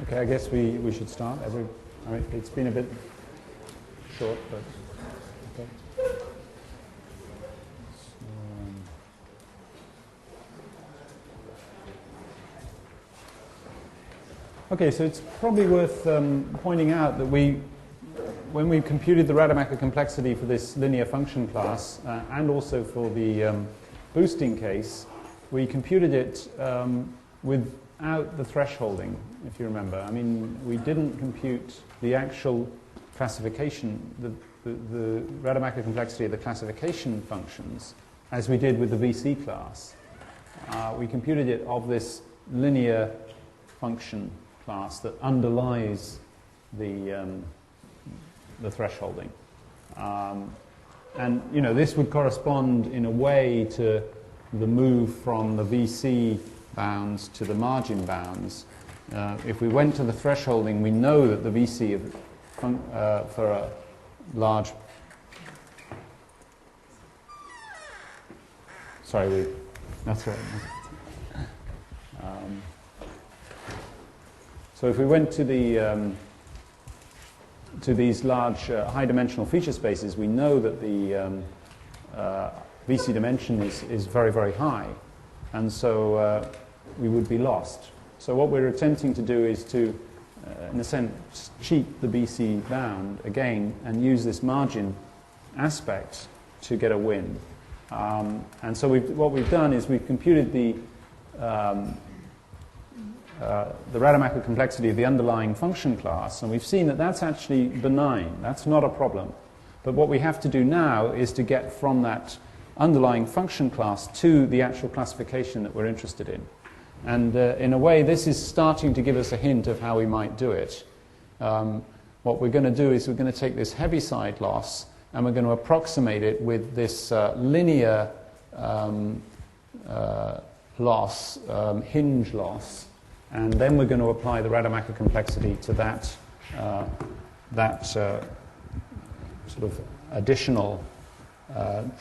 Okay, I guess we should start. I mean, it's been a bit short, but okay. Okay, so it's probably worth pointing out that when we computed the Rademacher complexity for this linear function class, and also for the boosting case, we computed it without the thresholding, if you remember. I mean, we didn't compute the actual classification, the Rademacher complexity of the classification functions, as we did with the VC class. We computed it of this linear function class that underlies the thresholding. And, you know, this would correspond in a way to the move from the VC bounds to the margin bounds. If we went to the thresholding, we know that the VC for a large... Sorry, that's right. So if we went to the to these large high-dimensional feature spaces, we know that the VC dimension is very, very high, and so we would be lost. So what we're attempting to do is to, in a sense, cheat the BC bound again and use this margin aspect to get a win. And so what we've done is we've computed the Rademacher complexity of the underlying function class, and we've seen that that's actually benign. That's not a problem. But what we have to do now is to get from that underlying function class to the actual classification that we're interested in. And in a way, this is starting to give us a hint of how we might do it. What we're going to do is we're going to take this Heaviside loss and we're going to approximate it with this linear loss, hinge loss, and then we're going to apply the Rademacher complexity to that sort of additional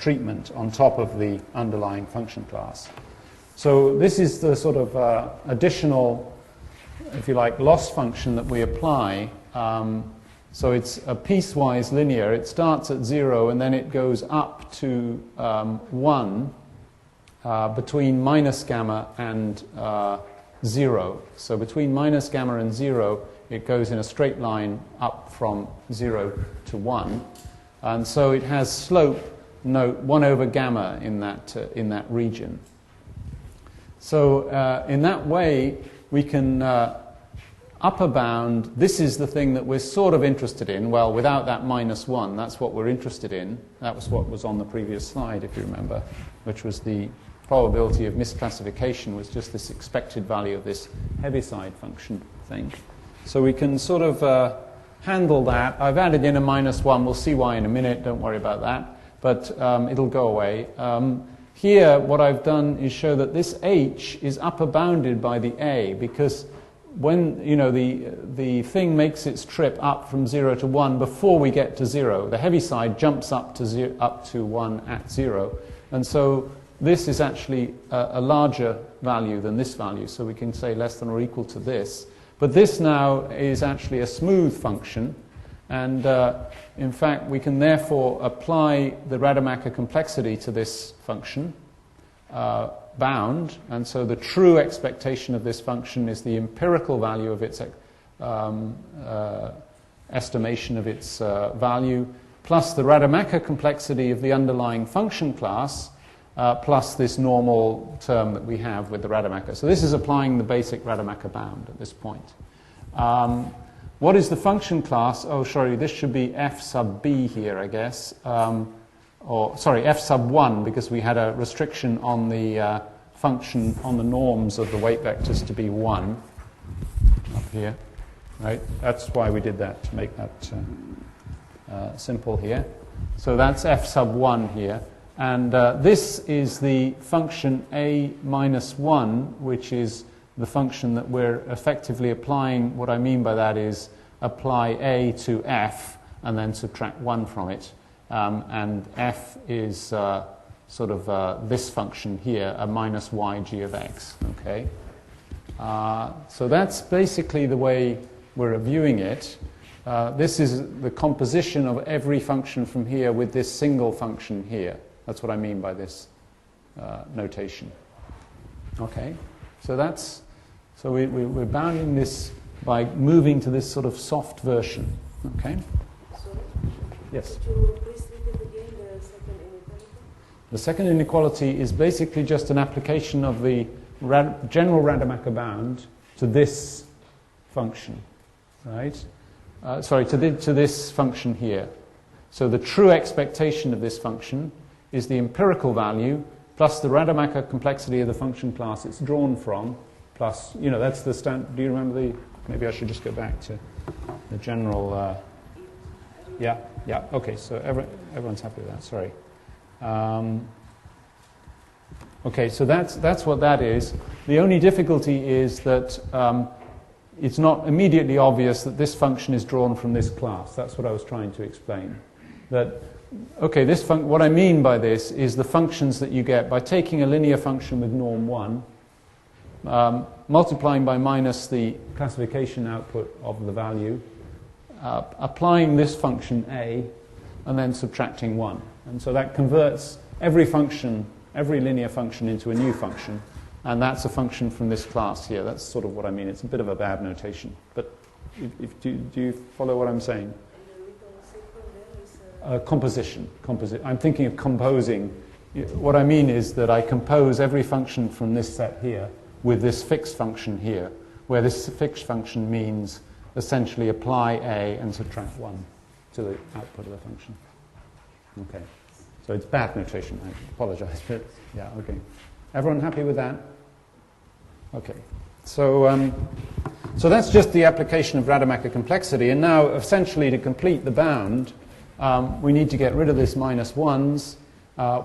treatment on top of the underlying function class. So this is the sort of additional, if you like, loss function that we apply. So it's a piecewise linear. It starts at 0 and then it goes up to 1 between minus gamma and 0. So between minus gamma and 0, it goes in a straight line up from 0 to 1. And so it has slope, note 1 over gamma in that region. So in that way, we can upper bound. This is the thing that we're sort of interested in. Well, without that minus 1, that's what we're interested in. That was what was on the previous slide, if you remember, which was the probability of misclassification was just this expected value of this Heaviside function thing. So we can sort of handle that. I've added in a minus 1. We'll see why in a minute. Don't worry about that. But it'll go away. Here, what I've done is show that this H is upper bounded by the A, because when the thing makes its trip up from 0 to 1 before we get to 0, the Heaviside jumps up to 1 at 0, and so this is actually a larger value than this value, so we can say less than or equal to this. But this now is actually a smooth function, and in fact we can therefore apply the Rademacher complexity to this function bound, and so the true expectation of this function is the empirical value of its estimation of its value plus the Rademacher complexity of the underlying function class plus this normal term that we have with the Rademacher. So this is applying the basic Rademacher bound at this point. What is the function class? Oh, sorry, this should be f sub b here, I guess. F sub 1, because we had a restriction on the function, on the norms of the weight vectors to be 1 up here. Right? That's why we did that, to make that simple here. So that's f sub 1 here. And this is the function a minus 1, which is the function that we're effectively applying. What I mean by that is apply a to f and then subtract 1 from it. And f is sort of this function here, a minus y g of x. Okay. So that's basically the way we're viewing it. This is the composition of every function from here with this single function here. That's what I mean by this notation. Okay, so we're bounding this by moving to this sort of soft version. Okay. Sorry? Yes. Could you please repeat again the second inequality? The second inequality is basically just an application of the general Rademacher bound to this function, right? To this function here. So the true expectation of this function is the empirical value plus the Rademacher complexity of the function class it's drawn from, plus, that's the standard. Do you remember the, maybe I should just go back to the general, yeah, okay, so everyone's happy with that, sorry. Okay, so that's what that is. The only difficulty is that it's not immediately obvious that this function is drawn from this class. That's what I was trying to explain. That, okay, what I mean by this is the functions that you get by taking a linear function with norm 1, multiplying by minus the classification output of the value, applying this function a, and then subtracting 1. And so that converts every linear function into a new function, and that's a function from this class here. That's sort of what I mean. It's a bit of a bad notation, but do you follow what I'm saying? Composition. I'm thinking of composing. What I mean is that I compose every function from this set here with this fixed function here, where this fixed function means essentially apply a and subtract 1 to the output of the function. Okay. So it's bad notation, I apologize, but yeah, okay. Everyone happy with that? Okay. So that's just the application of Rademacher complexity, and now essentially to complete the bound, we need to get rid of this minus 1s,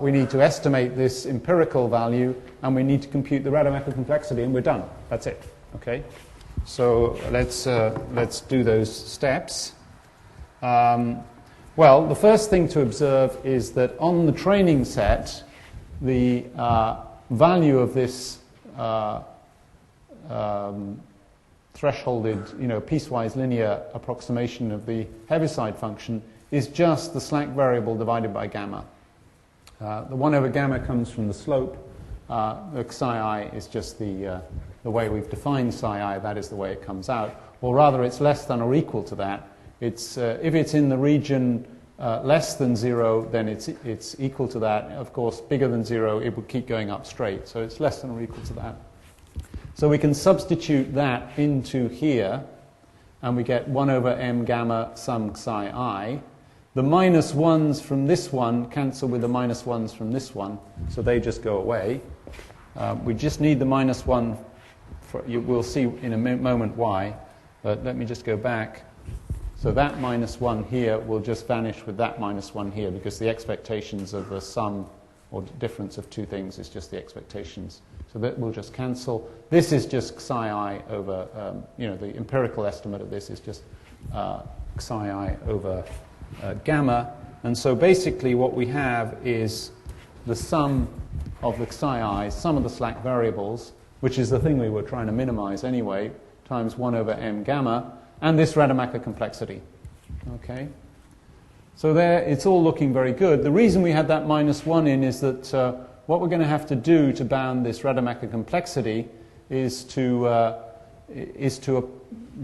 we need to estimate this empirical value, and we need to compute the Rademacher complexity, and we're done. That's it. Okay? So let's do those steps. Well, the first thing to observe is that on the training set, the value of this thresholded, piecewise linear approximation of the Heaviside function is just the slack variable divided by gamma. The 1 over gamma comes from the slope. The psi I is just the way we've defined psi I. That is the way it comes out. Or rather, it's less than or equal to that. It's if it's in the region less than 0, then it's equal to that. Of course, bigger than 0, it would keep going up straight. So it's less than or equal to that. So we can substitute that into here, and we get 1 over m gamma sum psi I. The minus 1s from this one cancel with the minus 1s from this one, so they just go away. We just need the minus 1. We'll see in a moment why, but let me just go back. So that minus 1 here will just vanish with that minus 1 here, because the expectations of the sum or difference of two things is just the expectations. So that will just cancel. This is just psi I over, the empirical estimate of this is just psi I over gamma. And so basically what we have is the sum of the psi I, sum of the slack variables, which is the thing we were trying to minimize anyway, times 1 over m gamma, and this Rademacher complexity. Okay? So there, it's all looking very good. The reason we had that minus 1 in is that what we're going to have to do to bound this Rademacher complexity is to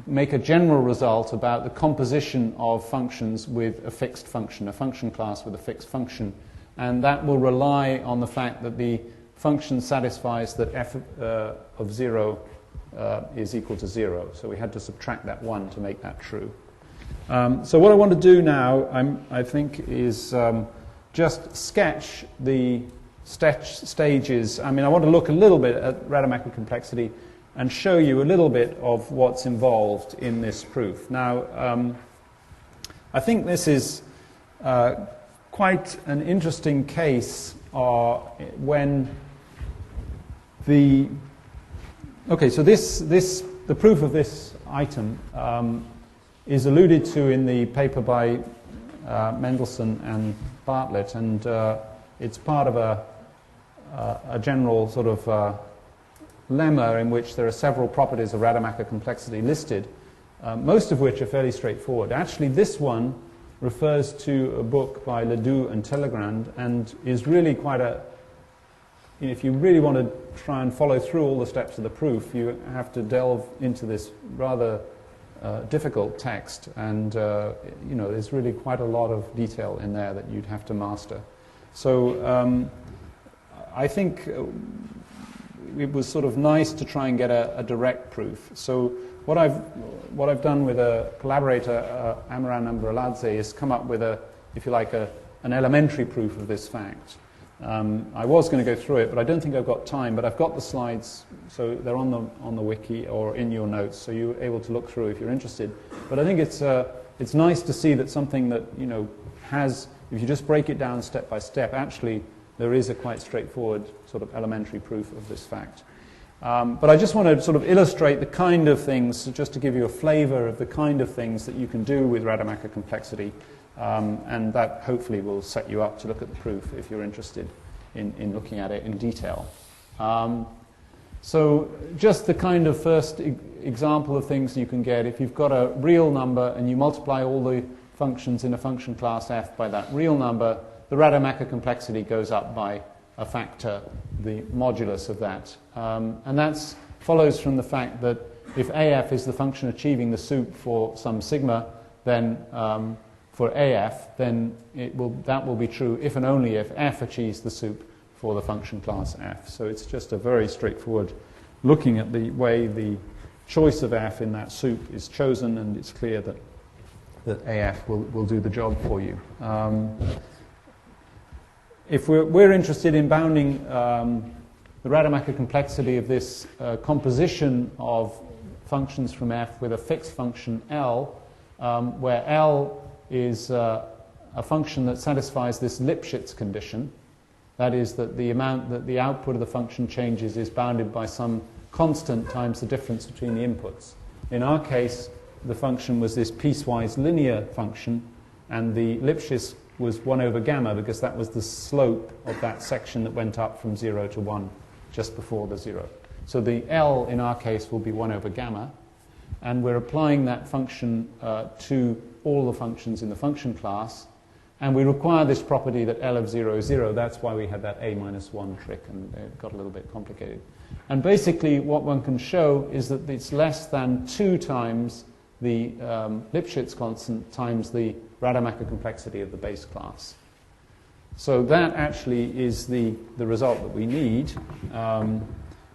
make a general result about the composition of functions with a fixed function, a function class with a fixed function. And that will rely on the fact that the function satisfies that f of 0 is equal to 0. So we had to subtract that 1 to make that true. So what I want to do now, I think, is just sketch the stages. I mean, I want to look a little bit at Rademacher complexity and show you a little bit of what's involved in this proof. Now, I think this is quite an interesting case when the... Okay, so the proof of this item is alluded to in the paper by Mendelssohn and Bartlett, and it's part of a general sort of lemma in which there are several properties of Rademacher complexity listed, most of which are fairly straightforward. Actually, this one refers to a book by Ledoux and Telegrand and is really quite a... If you really want to try and follow through all the steps of the proof, you have to delve into this rather difficult text, and there's really quite a lot of detail in there that you'd have to master. So I think it was sort of nice to try and get a direct proof. So what I've done with a collaborator, Amran Ambraladze, is come up with if you like, an elementary proof of this fact. I was going to go through it, but I don't think I've got time. But I've got the slides, so they're on the wiki or in your notes, so you're able to look through if you're interested. But I think it's nice to see that something that has, if you just break it down step by step, actually there is a quite straightforward sort of elementary proof of this fact. But I just want to sort of illustrate the kind of things, just to give you a flavor of the kind of things that you can do with Rademacher complexity. And that hopefully will set you up to look at the proof if you're interested in looking at it in detail. So just the kind of first example of things you can get, if you've got a real number and you multiply all the functions in a function class f by that real number, the Rademacher complexity goes up by a factor, the modulus of that. And that follows from the fact that if AF is the function achieving the sup for some sigma, then for AF, then that will be true if and only if F achieves the sup for the function class F. So it's just a very straightforward looking at the way the choice of F in that sup is chosen, and it's clear that AF will do the job for you. If we're interested in bounding the Rademacher complexity of this composition of functions from F with a fixed function L, where L is a function that satisfies this Lipschitz condition. That is, that the amount that the output of the function changes is bounded by some constant times the difference between the inputs. In our case, the function was this piecewise linear function, and the Lipschitz was 1 over gamma, because that was the slope of that section that went up from 0 to 1 just before the 0. So the L in our case will be 1 over gamma, and we're applying that function to all the functions in the function class, and we require this property that L of 0 is 0. That's why we had that a minus 1 trick, and it got a little bit complicated. And basically what one can show is that it's less than 2 times the Lipschitz constant times the Rademacher complexity of the base class. So that actually is the result that we need,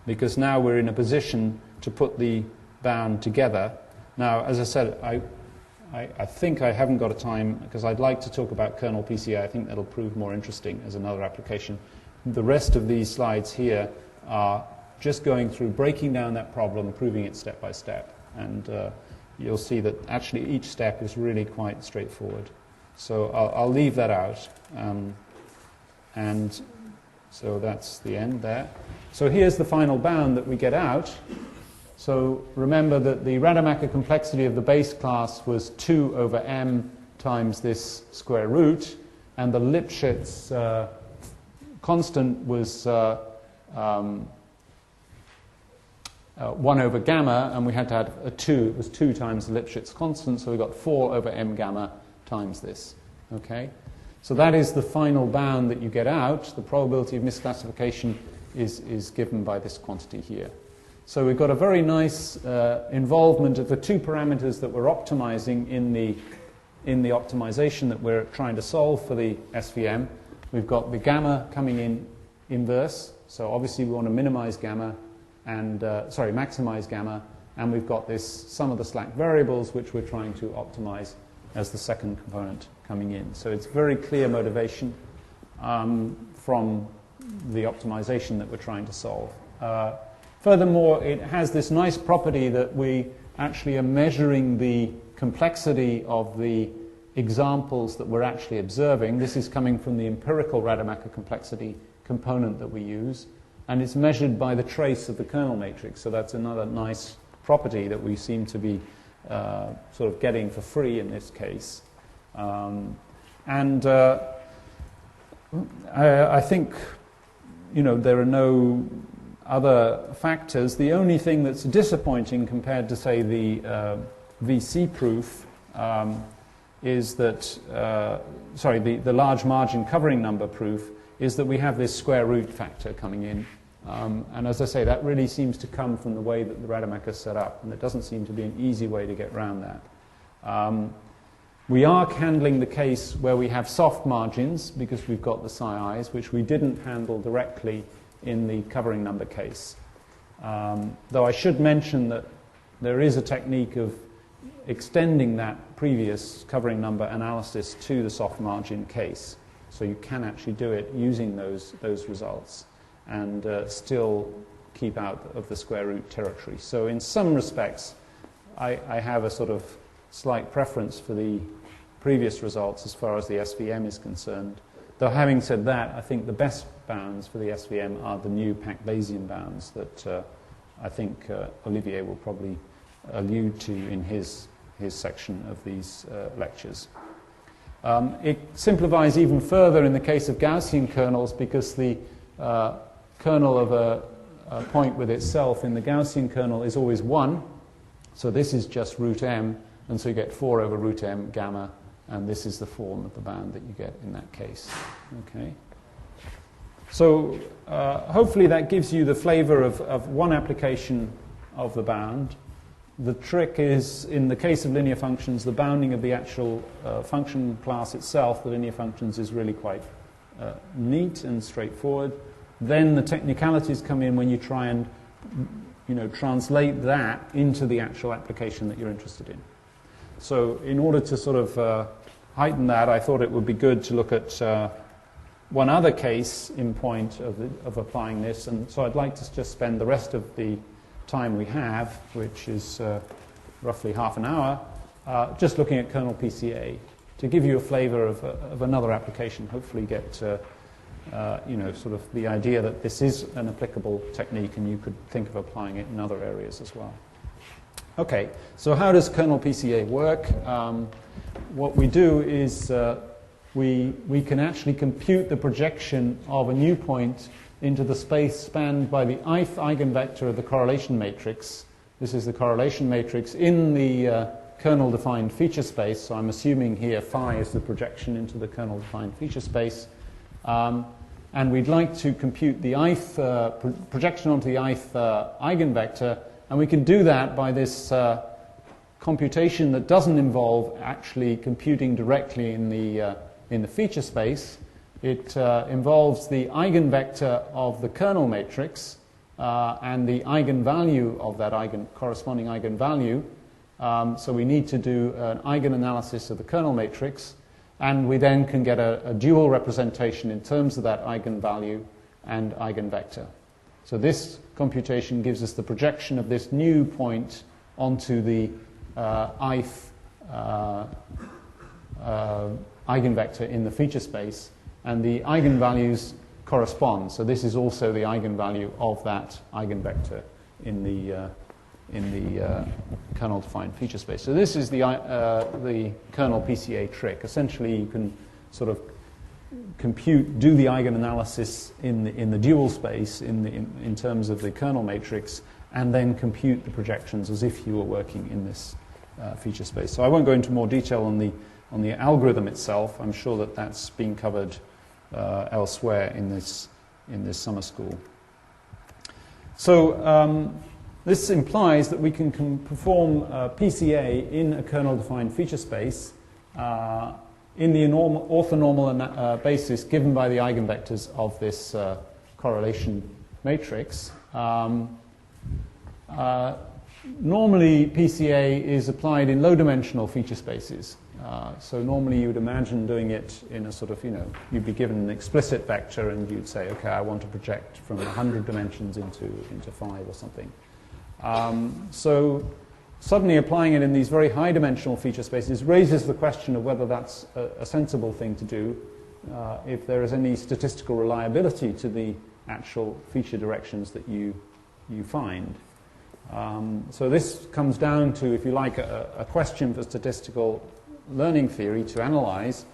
because now we're in a position to put the bound together. Now, as I said, I think I haven't got a time, because I'd like to talk about Kernel PCA. I think that'll prove more interesting as another application. The rest of these slides here are just going through, breaking down that problem, proving it step by step. And you'll see that actually each step is really quite straightforward. So I'll leave that out. And so that's the end there. So here's the final bound that we get out. So remember that the Rademacher complexity of the base class was 2 over m times this square root, and the Lipschitz constant was 1 over gamma, and we had to add a 2. It was 2 times the Lipschitz constant, so we got 4 over m gamma times this. Okay? So that is the final bound that you get out. The probability of misclassification is given by this quantity here. So we've got a very nice involvement of the 2 parameters that we're optimizing in the optimization that we're trying to solve for the SVM. We've got the gamma coming in inverse, so obviously we want to minimize gamma, and maximize gamma, and we've got this sum of the slack variables which we're trying to optimize as the second component coming in. So it's very clear motivation from the optimization that we're trying to solve. Furthermore, it has this nice property that we actually are measuring the complexity of the examples that we're actually observing. This is coming from the empirical Rademacher complexity component that we use, and it's measured by the trace of the kernel matrix. So that's another nice property that we seem to be sort of getting for free in this case. I think, there are no other factors. The only thing that's disappointing compared to, say, the VC proof is that, the large margin covering number proof is that we have this square root factor coming in. And as I say, that really seems to come from the way that the Rademacher is set up, and there doesn't seem to be an easy way to get around that. We are handling the case where we have soft margins because we've got the psi-i's, which we didn't handle directly in the covering number case. Though I should mention that there is a technique of extending that previous covering number analysis to the soft margin case. So you can actually do it using those results and still keep out of the square root territory. So in some respects, I have a sort of slight preference for the previous results as far as the SVM is concerned. Though having said that, I think the best bounds for the SVM are the new packed Bayesian bounds that I think Olivier will probably allude to in his section of these lectures. It simplifies even further in the case of Gaussian kernels because the kernel of a point with itself in the Gaussian kernel is always 1. So this is just root m, and so you get 4 over root m gamma, and this is the form of the bound that you get in that case. Okay. So hopefully that gives you the flavor of one application of the bound. The trick is, in the case of linear functions, the bounding of the actual function class itself, the linear functions, is really quite neat and straightforward. Then the technicalities come in when you try and translate that into the actual application that you're interested in. So in order to sort of heighten that, I thought it would be good to look at one other case in point of applying this, and so I'd like to just spend the rest of the time we have, which is roughly half an hour, just looking at Kernel PCA to give you a flavor of another application, hopefully get sort of the idea that this is an applicable technique and you could think of applying it in other areas as well. Okay, so how does Kernel PCA work? What we do is we can actually compute the projection of a new point into the space spanned by the ith eigenvector of the correlation matrix. This is the correlation matrix in the kernel-defined feature space, so I'm assuming here phi is the projection into the kernel-defined feature space. And we'd like to compute the ith projection onto the ith eigenvector, and we can do that by this computation that doesn't involve actually computing directly in the feature space. It involves the eigenvector of the kernel matrix and the eigenvalue of that corresponding eigenvalue. So we need to do an eigenanalysis of the kernel matrix, and we then can get a dual representation in terms of that eigenvalue and eigenvector. So this computation gives us the projection of this new point onto the ith eigenvector in the feature space, and the eigenvalues correspond. So this is also the eigenvalue of that eigenvector in the kernel-defined feature space. So this is the kernel PCA trick. Essentially, you can sort of do the eigenanalysis in the dual space in terms of the kernel matrix, and then compute the projections as if you were working in this feature space. So I won't go into more detail on the algorithm itself. I'm sure that that's been covered elsewhere in this summer school. So this implies that we can perform PCA in a kernel-defined feature space in the orthonormal basis given by the eigenvectors of this correlation matrix. Normally, PCA is applied in low-dimensional feature spaces. So normally you would imagine doing it in a sort of, you'd be given an explicit vector and you'd say, okay, I want to project from 100 dimensions into 5 or something. So suddenly applying it in these very high-dimensional feature spaces raises the question of whether that's a sensible thing to do, if there is any statistical reliability to the actual feature directions that you find. So this comes down to, if you like, a question for statistical learning theory to analyze.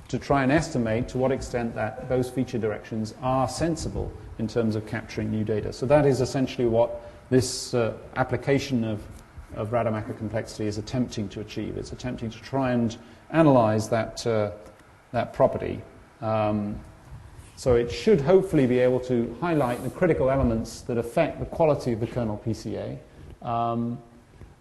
to try and estimate to what extent that those feature directions are sensible in terms of capturing new data. So that is essentially what this application of Rademacher complexity is attempting to achieve. It's attempting to try and analyze that property. So it should hopefully be able to highlight the critical elements that affect the quality of the kernel PCA.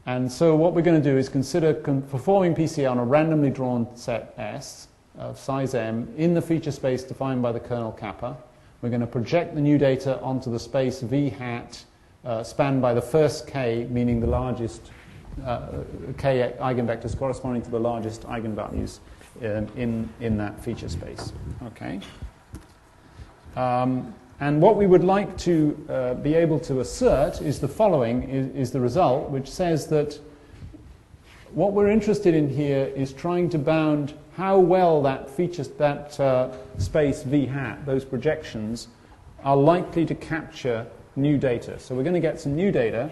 And so what we're going to do is consider performing PCA on a randomly drawn set S of size M in the feature space defined by the kernel kappa. We're going to project the new data onto the space V hat spanned by the first K, meaning the largest K eigenvectors corresponding to the largest eigenvalues in that feature space. Okay. And what we would like to be able to assert is the following, is the result, which says that what we're interested in here is trying to bound how well that space V hat, those projections, are likely to capture new data. So we're going to get some new data,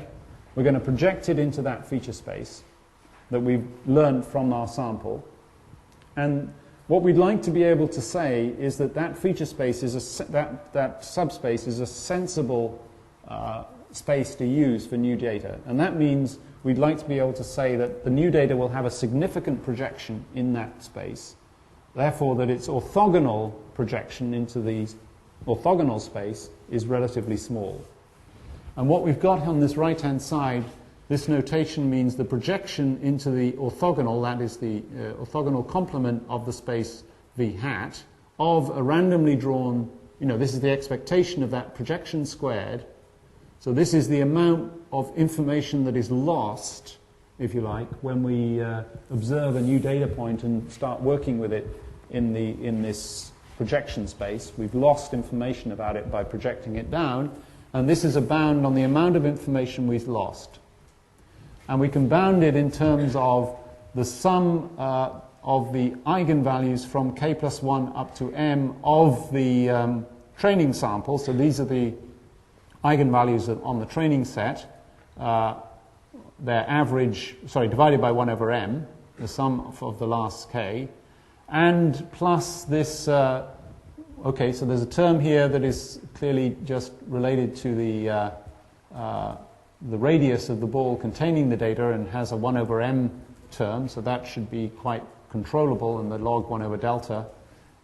we're going to project it into that feature space that we've learned from our sample, and what we'd like to be able to say is that that feature space that subspace is a sensible space to use for new data. And that means we'd like to be able to say that the new data will have a significant projection in that space, therefore that its orthogonal projection into the orthogonal space is relatively small. And what we've got on this right-hand side, this notation means the projection into the orthogonal, that is the orthogonal complement of the space V hat, of a randomly drawn, this is the expectation of that projection squared. So this is the amount of information that is lost, if you like, when we observe a new data point and start working with it in this projection space. We've lost information about it by projecting it down, and this is a bound on the amount of information we've lost. And we can bound it in terms of the sum of the eigenvalues from k plus 1 up to m of the training sample. So these are the eigenvalues on the training set. Their average, divided by 1 over m, the sum of the last k. And plus this, so there's a term here that is clearly just related to the radius of the ball containing the data and has a 1 over m term, so that should be quite controllable in the log 1 over delta.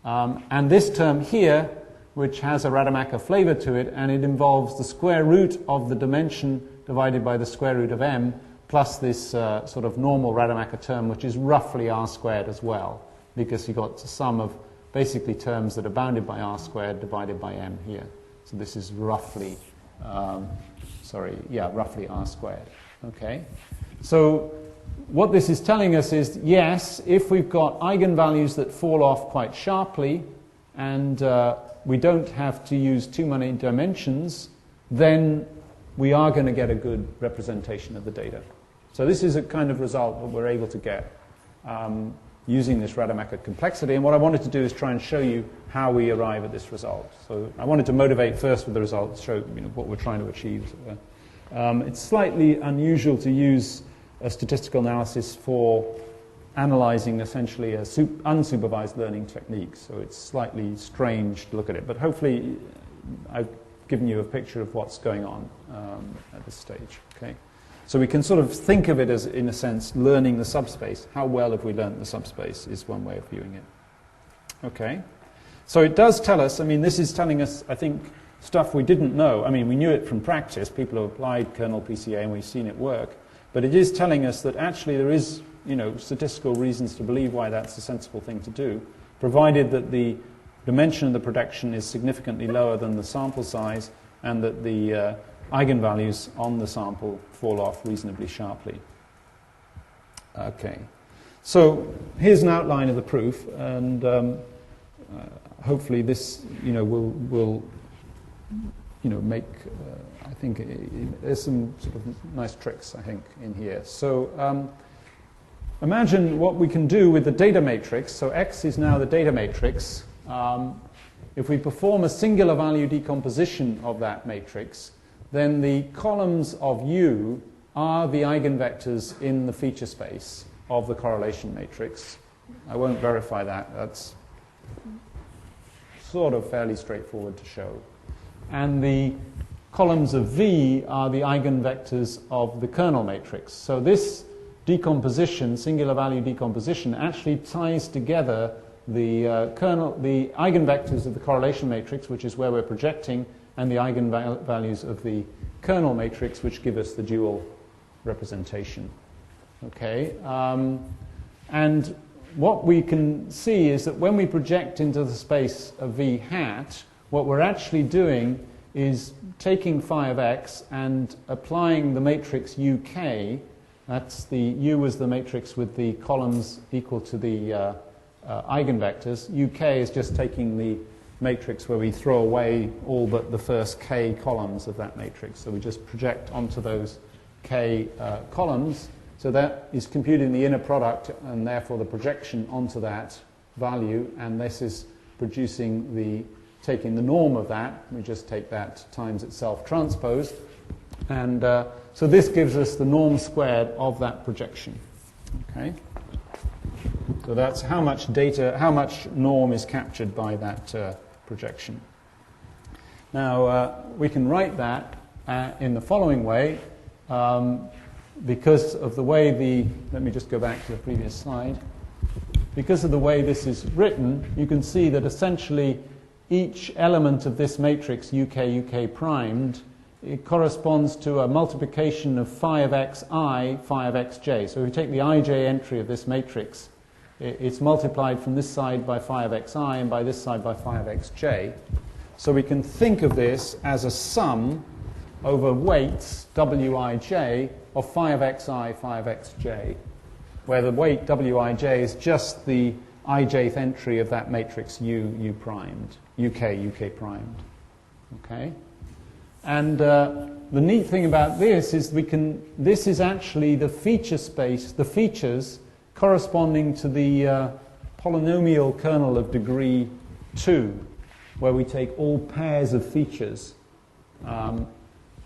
And this term here, which has a Rademacher flavor to it, and it involves the square root of the dimension divided by the square root of m, plus this sort of normal Rademacher term, which is roughly r squared as well, because you've got a sum of basically terms that are bounded by r squared divided by m here. So this is roughly roughly r squared. Okay, so what this is telling us is, yes, if we've got eigenvalues that fall off quite sharply and we don't have to use too many dimensions, then we are going to get a good representation of the data. So this is a kind of result that we're able to get using this Rademacher complexity. And what I wanted to do is try and show you how we arrive at this result. So I wanted to motivate first with the result, show what we're trying to achieve. It's slightly unusual to use a statistical analysis for analyzing essentially a unsupervised learning technique. So it's slightly strange to look at it. But hopefully I've given you a picture of what's going on at this stage. Okay. So we can sort of think of it as, in a sense, learning the subspace. How well have we learned the subspace is one way of viewing it. Okay. So it does tell us, this is telling us, I think, stuff we didn't know. We knew it from practice. People have applied kernel PCA and we've seen it work. But it is telling us that actually there is, statistical reasons to believe why that's a sensible thing to do, provided that the dimension of the projection is significantly lower than the sample size and that the eigenvalues on the sample fall off reasonably sharply. Okay, so here's an outline of the proof, and hopefully this, will make. I think there's some sort of nice tricks, I think, in here. So imagine what we can do with the data matrix. So X is now the data matrix. If we perform a singular value decomposition of that matrix, then the columns of U are the eigenvectors in the feature space of the correlation matrix. I won't verify that. That's Sort of fairly straightforward to show. And the columns of V are the eigenvectors of the kernel matrix. So this decomposition, singular value decomposition, actually ties together the the eigenvectors of the correlation matrix, which is where we're projecting, and the eigenvalues of the kernel matrix, which give us the dual representation. Okay, and what we can see is that when we project into the space of V hat, what we're actually doing is taking phi of x and applying the matrix UK. That's the U is the matrix with the columns equal to the eigenvectors. UK is just taking the matrix where we throw away all but the first k columns of that matrix. So we just project onto those k columns. So that is computing the inner product and therefore the projection onto that value, and this is producing taking the norm of that. We just take that times itself transposed, and so this gives us the norm squared of that projection. Okay, so that's how much data, how much norm is captured by that projection. Now we can write that in the following way. Because of the way let me just go back to the previous slide. Because of the way this is written, you can see that essentially each element of this matrix, UK primed, it corresponds to a multiplication of phi of xi, phi of xj. So if we take the ij entry of this matrix, it's multiplied from this side by phi of xi and by this side by phi of xj. So we can think of this as a sum over weights, wij, of phi of xi, phi of xj, where the weight wij is just the ijth entry of that matrix U primed, UK primed. Okay? And the neat thing about this is this is actually the feature space, the features corresponding to the polynomial kernel of degree 2, where we take all pairs of features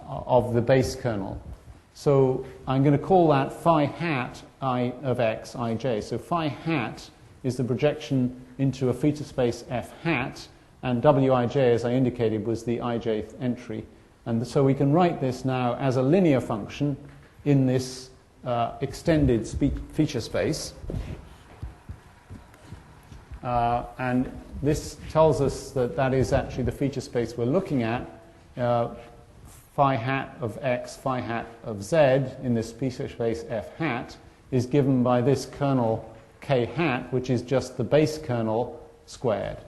of the base kernel. So I'm going to call that phi hat I of x, ij. So phi hat is the projection into a feature space f hat, and wij, as I indicated, was the ijth entry. And so we can write this now as a linear function in this extended feature space. And this tells us that that is actually the feature space we're looking at. Phi hat of x, phi hat of z in this feature space f hat is given by this kernel k hat, which is just the base kernel squared.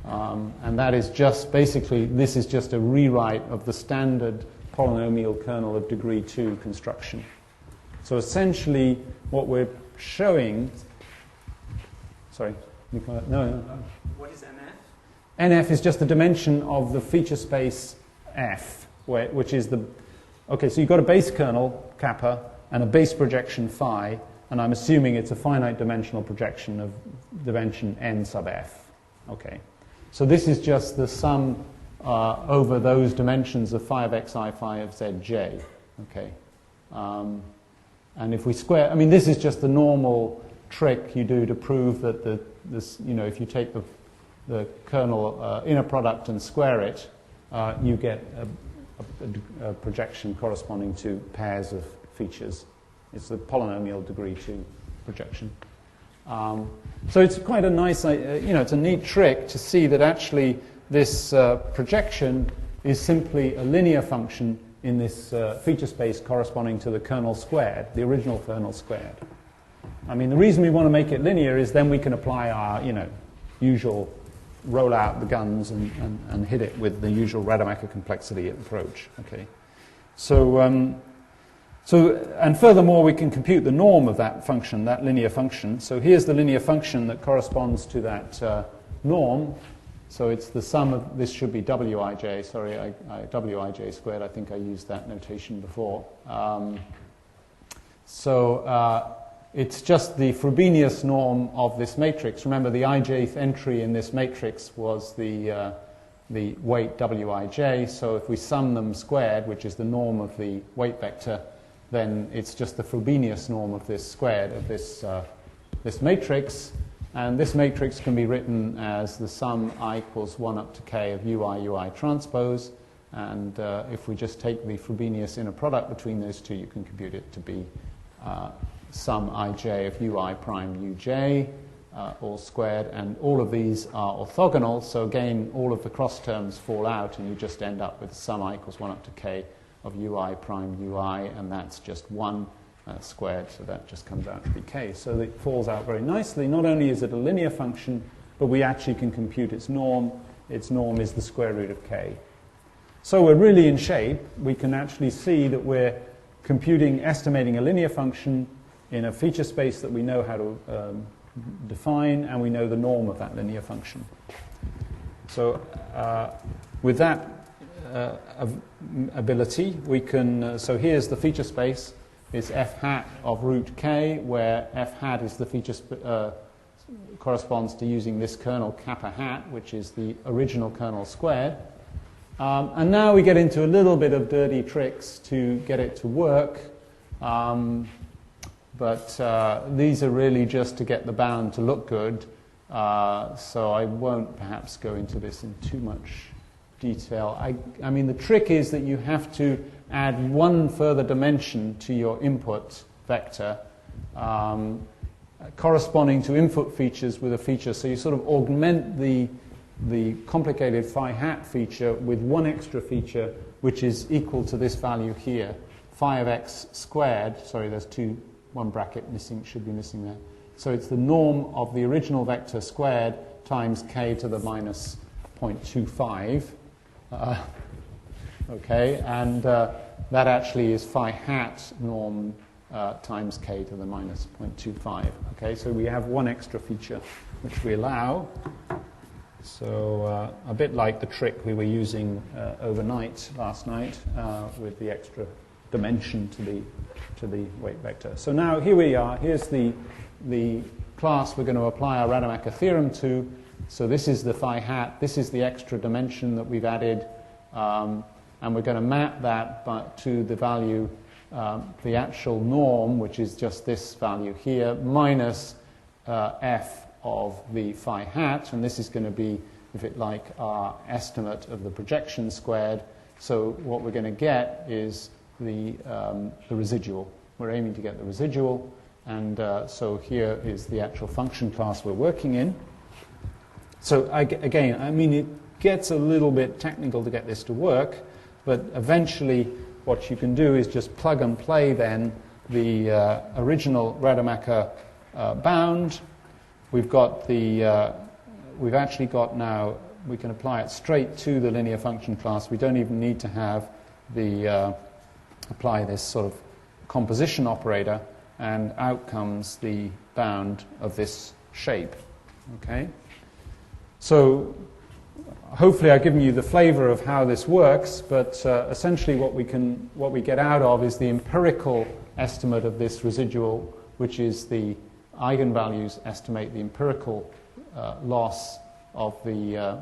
And that is just basically, this is just a rewrite of the standard polynomial kernel of degree 2 construction. So essentially what we're showing, sorry, no. What is NF? NF is just the dimension of the feature space F. Which is okay, so you've got a base kernel, kappa, and a base projection phi, and I'm assuming it's a finite dimensional projection of dimension n sub f. Okay, so this is just the sum over those dimensions of phi of xi, phi of zj. Okay, and if we square, I mean, this is just the normal trick you do to prove that if you take the kernel inner product and square it, you get a projection corresponding to pairs of features. It's the polynomial degree 2 projection. So it's quite a nice, it's a neat trick to see that actually this projection is simply a linear function in this feature space corresponding to the kernel squared, the original kernel squared. I mean, the reason we want to make it linear is then we can apply our, usual roll out the guns and hit it with the usual Rademacher complexity approach. Okay, so and furthermore we can compute the norm of that function, that linear function. So here's the linear function that corresponds to that norm. So it's the sum of, this should be wij. Sorry, wij squared. I think I used that notation before. It's just the Frobenius norm of this matrix. Remember, the ijth entry in this matrix was the weight wij. So if we sum them squared, which is the norm of the weight vector, then it's just the Frobenius norm of this squared of this matrix. And this matrix can be written as the sum I equals 1 up to k of ui transpose. And if we just take the Frobenius inner product between those two, you can compute it to be sum ij of ui prime uj, all squared. And all of these are orthogonal, so again, all of the cross terms fall out, and you just end up with sum I equals 1 up to k of ui prime ui, and that's just 1 squared, so that just comes out to be k. So it falls out very nicely. Not only is it a linear function, but we actually can compute its norm. Its norm is the square root of k. So we're really in shape. We can actually see that we're estimating a linear function in a feature space that we know how to define, and we know the norm of that linear function. So with that ability, we can, so here's the feature space. It's f hat of root k, where f hat is the feature corresponds to using this kernel kappa hat, which is the original kernel squared. And now we get into a little bit of dirty tricks to get it to work. But these are really just to get the bound to look good. So I won't perhaps go into this in too much detail. I mean, the trick is that you have to add one further dimension to your input vector corresponding to input features with a feature. So you sort of augment the complicated phi hat feature with one extra feature, which is equal to this value here, phi of x squared. Sorry, there's one bracket missing, should be missing there. So it's the norm of the original vector squared times k to the minus 0.25. Okay, and that actually is phi hat norm times k to the minus 0.25. Okay, so we have one extra feature which we allow. So a bit like the trick we were using overnight last night with the extra dimension to the weight vector. So now here we are. Here's the class we're going to apply our Rademacher theorem to. So this is the phi hat. This is the extra dimension that we've added. And we're going to map that to the value, the actual norm, which is just this value here, minus f of the phi hat. And this is going to be, if it like, our estimate of the projection squared. So what we're going to get is the residual. We're aiming to get the residual. And so here is the actual function class we're working in. So again, I mean, it gets a little bit technical to get this to work, but eventually what you can do is just plug and play then the original Rademacher bound. We've actually got now, we can apply it straight to the linear function class. We don't even need to have apply this sort of composition operator, and out comes the bound of this shape. Okay? So hopefully I've given you the flavor of how this works, but essentially what we get out of is the empirical estimate of this residual, which is the eigenvalues estimate the empirical loss of the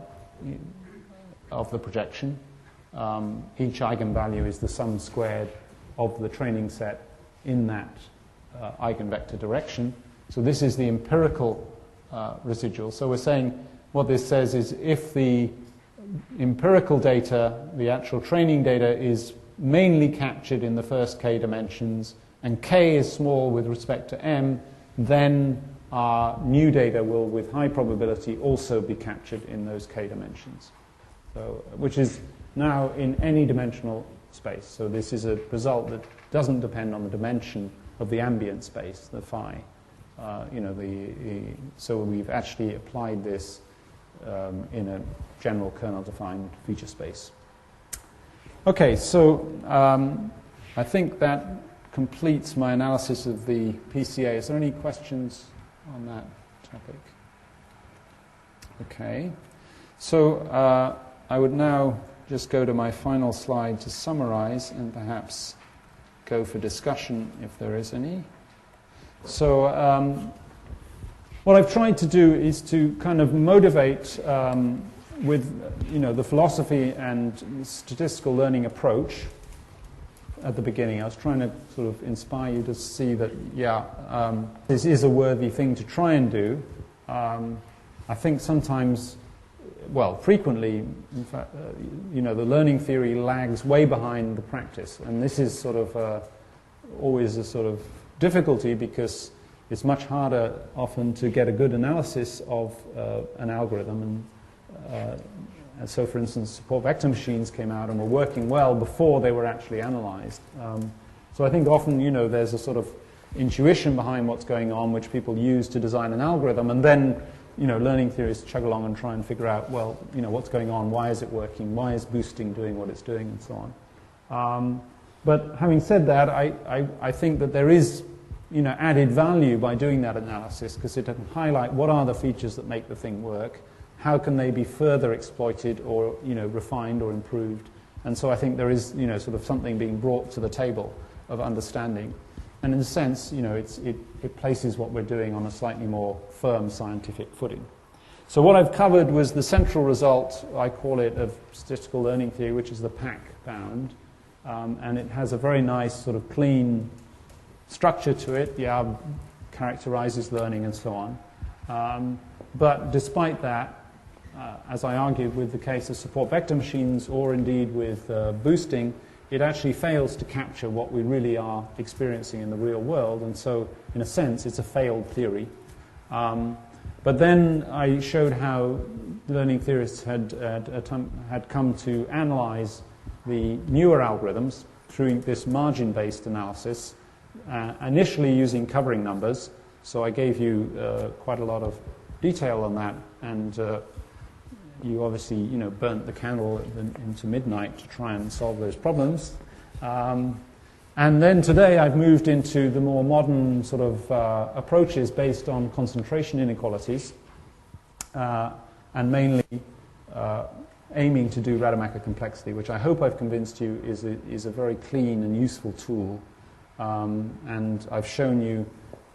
projection. Each eigenvalue is the sum squared of the training set in that eigenvector direction. So this is the empirical residual. So we're saying what this says is if the empirical data, the actual training data, is mainly captured in the first k dimensions, and k is small with respect to m, then our new data will, with high probability, also be captured in those k dimensions. So, which is now in any dimensional space. So this is a result that doesn't depend on the dimension of the ambient space, the phi. So we've actually applied this in a general kernel-defined feature space. Okay, so I think that completes my analysis of the PCA. Is there any questions on that topic? Okay, so I would now just go to my final slide to summarize and perhaps go for discussion if there is any. So what I've tried to do is to kind of motivate with the philosophy and statistical learning approach at the beginning. I was trying to sort of inspire you to see that, this is a worthy thing to try and do. I think sometimes, well, frequently, in fact, the learning theory lags way behind the practice, and this is sort of always a sort of difficulty because it's much harder often to get a good analysis of an algorithm. And so, for instance, support vector machines came out and were working well before they were actually analyzed. So I think often, there's a sort of intuition behind what's going on, which people use to design an algorithm, and then, learning theorists chug along and try and figure out, well, what's going on, why is it working, why is boosting doing what it's doing, and so on. But having said that, I think that there is, added value by doing that analysis, because it can highlight what are the features that make the thing work, how can they be further exploited or, refined or improved. And so I think there is, sort of something being brought to the table of understanding. And in a sense, it places what we're doing on a slightly more firm scientific footing. So what I've covered was the central result, I call it, of statistical learning theory, which is the PAC bound. And it has a very nice sort of clean structure to it. Yeah, characterizes learning and so on. But despite that, as I argued with the case of support vector machines, or indeed with boosting, it actually fails to capture what we really are experiencing in the real world, and so, in a sense, it's a failed theory. But then I showed how learning theorists had come to analyze the newer algorithms through this margin-based analysis, initially using covering numbers. So I gave you quite a lot of detail on that, and you obviously, burnt the candle into midnight to try and solve those problems. And then today I've moved into the more modern sort of approaches based on concentration inequalities, and mainly aiming to do Rademacher complexity, which I hope I've convinced you is a very clean and useful tool. And I've shown you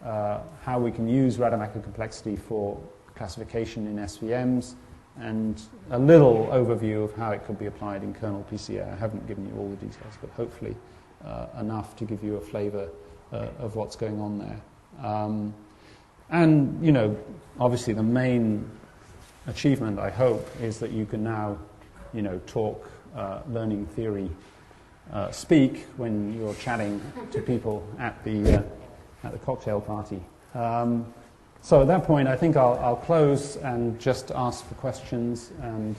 how we can use Rademacher complexity for classification in SVMs, and a little overview of how it could be applied in Kernel PCA. I haven't given you all the details, but hopefully enough to give you a flavor of what's going on there. And, obviously the main achievement, I hope, is that you can now, talk learning theory speak when you're chatting to people at the cocktail party. So at that point, I think I'll close and just ask for questions and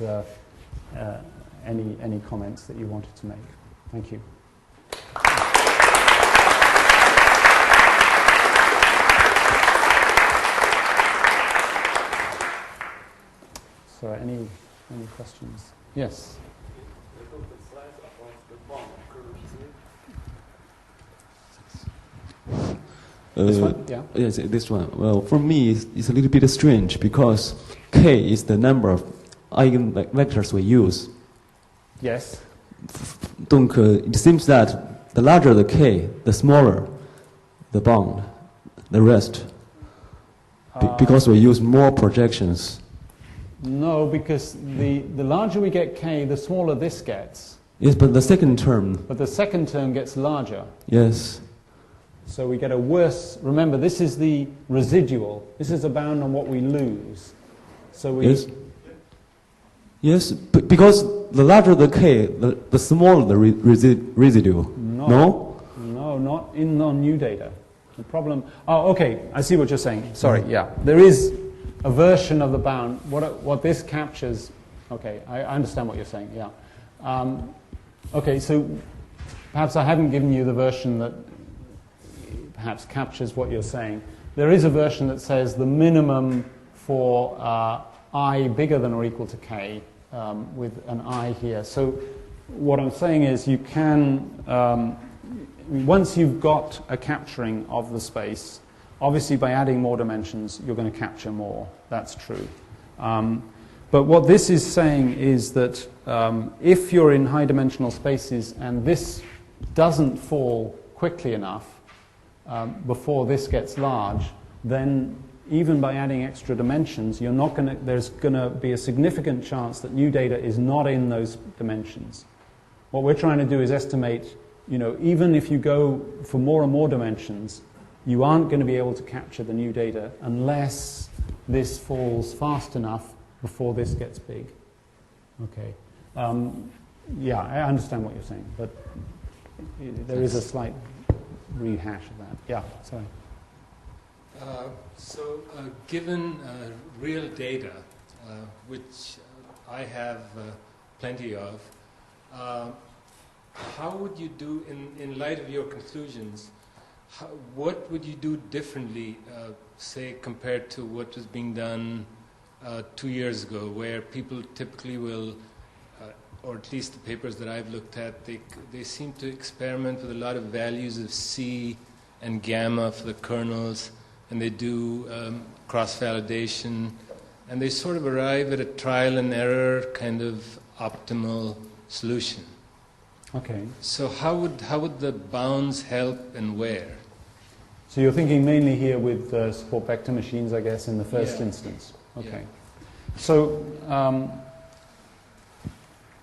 any comments that you wanted to make. Thank you. So any questions? Yes. This one? Yeah. Yes, this one. Well, for me, it's a little bit strange because k is the number of eigenvectors we use. Yes. Donc, it seems that the larger the k, the smaller the bound, the rest. Because we use more projections. No, because the larger we get k, the smaller this gets. Yes, but the second term. But the second term gets larger. Yes. So we get a worse, remember this is the residual, this is a bound on what we lose. So we... Yes, yes, because the larger the k, the smaller the residue. No? No, not in non-new data. The problem... Oh, okay, I see what you're saying. Sorry, yeah. There is a version of the bound. What this captures... Okay, I understand what you're saying, yeah. Okay, so perhaps I haven't given you the version that perhaps captures what you're saying. There is a version that says the minimum for I bigger than or equal to k with an I here. So what I'm saying is you can, once you've got a capturing of the space, obviously by adding more dimensions you're going to capture more. That's true. But what this is saying is that if you're in high dimensional spaces and this doesn't fall quickly enough, before this gets large, then even by adding extra dimensions, there's going to be a significant chance that new data is not in those dimensions. What we're trying to do is estimate, even if you go for more and more dimensions, you aren't going to be able to capture the new data unless this falls fast enough before this gets big. Okay. Yeah, I understand what you're saying, but there is a slight rehash of that. Yeah, sorry. Given real data, which I have plenty of, how would you do, in light of your conclusions, what would you do differently, say, compared to what was being done 2 years ago, where people typically will, or at least the papers that I've looked at, they seem to experiment with a lot of values of C and gamma for the kernels, and they do cross-validation, and they sort of arrive at a trial and error kind of optimal solution. Okay. So how would the bounds help, and where? So you're thinking mainly here with support vector machines, I guess, in the first instance. Okay. Yeah.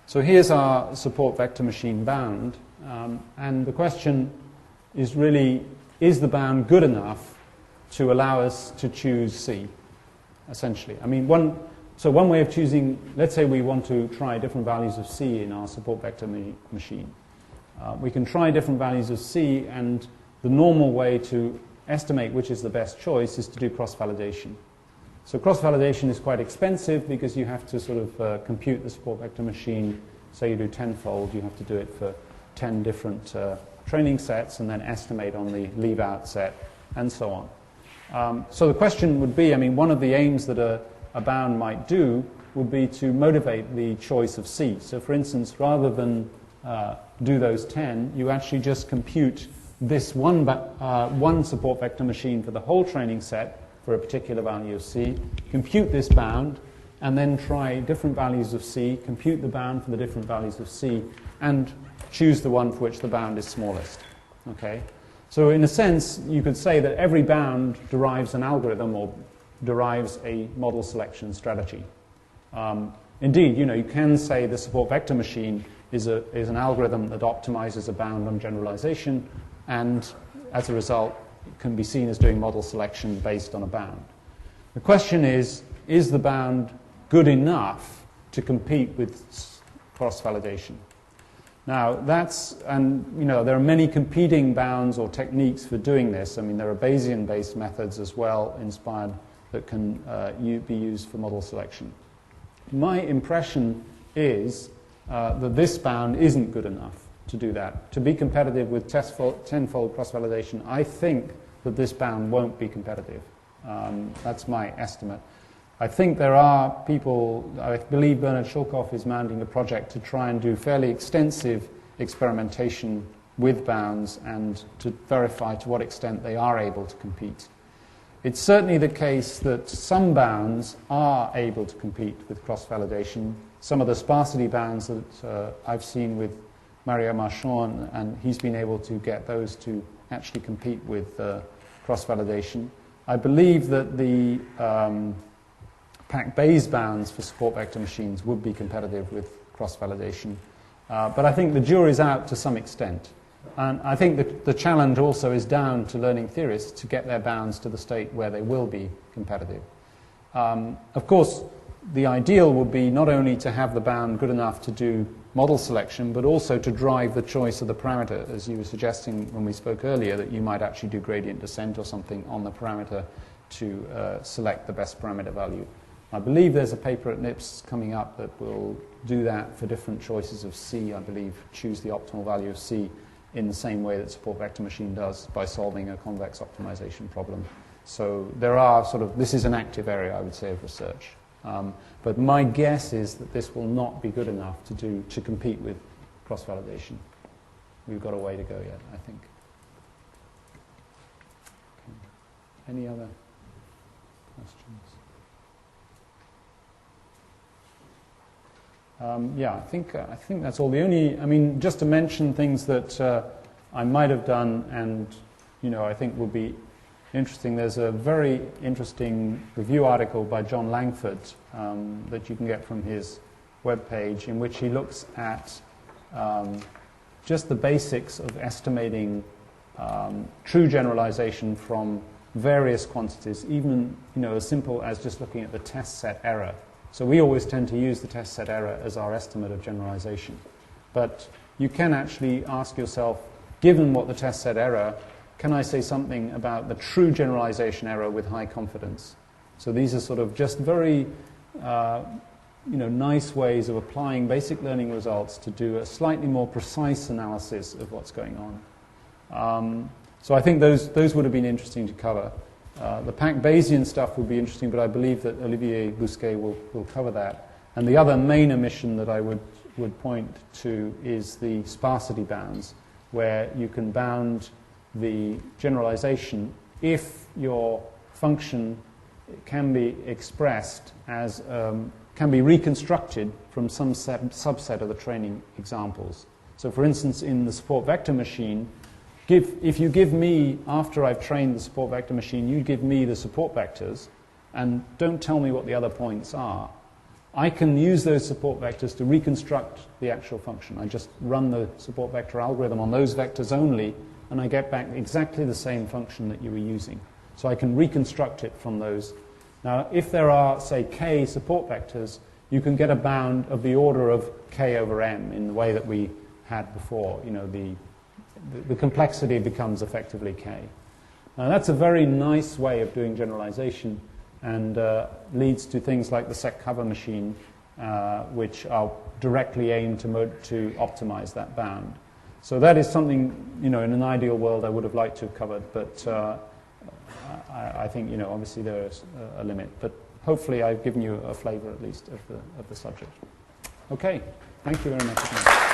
So here's our support vector machine bound, and the question is really, is the bound good enough to allow us to choose C, essentially? I mean, one way of choosing, let's say we want to try different values of C in our support vector machine. We can try different values of C, and the normal way to estimate which is the best choice is to do cross-validation. So cross-validation is quite expensive because you have to sort of compute the support vector machine. Say you do tenfold, you have to do it for 10 different training sets and then estimate on the leave-out set and so on. So the question would be, I mean, one of the aims that a bound might do would be to motivate the choice of C. So for instance, rather than do those 10, you actually just compute this one support vector machine for the whole training set for a particular value of C, compute this bound, and then try different values of C, compute the bound for the different values of C, and choose the one for which the bound is smallest. Okay? So in a sense, you could say that every bound derives an algorithm or derives a model selection strategy. Indeed, you can say the support vector machine is an algorithm that optimizes a bound on generalization, and as a result, can be seen as doing model selection based on a bound. The question is the bound good enough to compete with cross-validation? Now, there are many competing bounds or techniques for doing this. I mean, there are Bayesian-based methods as well, inspired, that can be used for model selection. My impression is that this bound isn't good enough to do that. To be competitive with tenfold cross-validation, I think that this bound won't be competitive. That's my estimate. I think there are people, I believe Bernard Shulkoff is mounting a project to try and do fairly extensive experimentation with bounds and to verify to what extent they are able to compete. It's certainly the case that some bounds are able to compete with cross-validation. Some of the sparsity bounds that I've seen with Mario Marchand, and he's been able to get those to actually compete with cross-validation. I believe that the pack-Bayes bounds for support vector machines would be competitive with cross-validation. But I think the jury's out to some extent. And I think the challenge also is down to learning theorists to get their bounds to the state where they will be competitive. Of course, the ideal would be not only to have the bound good enough to do model selection, but also to drive the choice of the parameter, as you were suggesting when we spoke earlier, that you might actually do gradient descent or something on the parameter to select the best parameter value. I believe there's a paper at NIPS coming up that will do that for different choices of C, I believe, choose the optimal value of C in the same way that support vector machine does by solving a convex optimization problem. So there are this is an active area, I would say, of research. But my guess is that this will not be good enough to compete with cross-validation. We've got a way to go yet, I think. Okay. Any other questions? Yeah, I think that's all. Just to mention things that I might have done and, I think will be interesting. There's a very interesting review article by John Langford that you can get from his webpage, in which he looks at just the basics of estimating true generalization from various quantities, even as simple as just looking at the test set error. So we always tend to use the test set error as our estimate of generalization. But you can actually ask yourself, given what the test set error, can I say something about the true generalization error with high confidence? So these are sort of just very nice ways of applying basic learning results to do a slightly more precise analysis of what's going on. So I think those would have been interesting to cover. The packed Bayesian stuff would be interesting, but I believe that Olivier Bousquet will cover that. And the other main omission that I would point to is the sparsity bounds, where you can bound the generalization if your function can be expressed as, can be reconstructed from some subset of the training examples. So for instance, in the support vector machine, if you give me, after I've trained the support vector machine, you give me the support vectors and don't tell me what the other points are, I can use those support vectors to reconstruct the actual function. I just run the support vector algorithm on those vectors only, and I get back exactly the same function that you were using. So I can reconstruct it from those. Now, if there are, say, k support vectors, you can get a bound of the order of k over m in the way that we had before. The complexity becomes effectively k. Now, that's a very nice way of doing generalization, and leads to things like the sec cover machine, which are directly aimed to optimize that bound. So that is something, in an ideal world I would have liked to have covered, but I think, obviously there is a limit. But hopefully I've given you a flavor, at least, of the subject. Okay, thank you very much.